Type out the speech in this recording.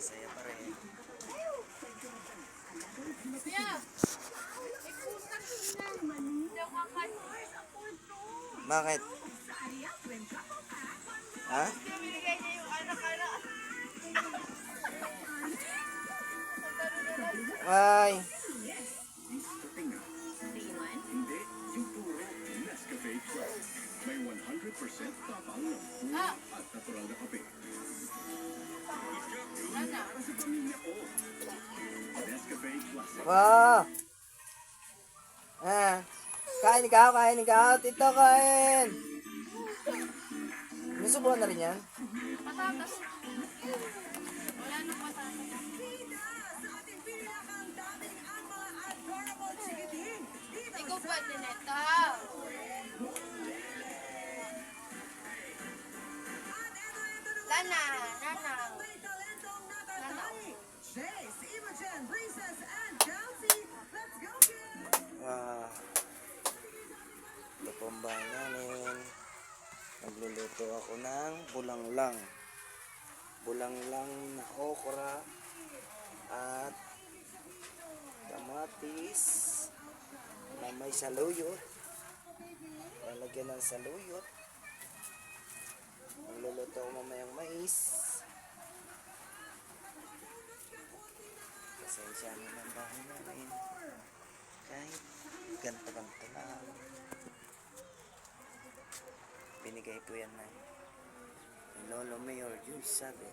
Masaya pa rin. Bakit? Ha? Ay. Hindi, yung puro Nescafe Plus. May 100% tapang ng puro at natural na kape. Para sa pamilya ko. Nescafe Plus. Wow. Ah. Kain ka. Tito, kain. Nasubuhan na rin yan? Patatas. Wala nang patatas. Ikaw pwede nito. Lana. Ito po ang bahay namin. Nagluluto ako ng bulanglang. Bulanglang na okra at kamatis na may saluyot. Lalagyan ng saluyot. Nagluluto ako mamayang mais. Pasensya na ng bahay namin. Kahit ganto-ganto lang. Binigay po yan ng Lolo Mayor Jules Sabe.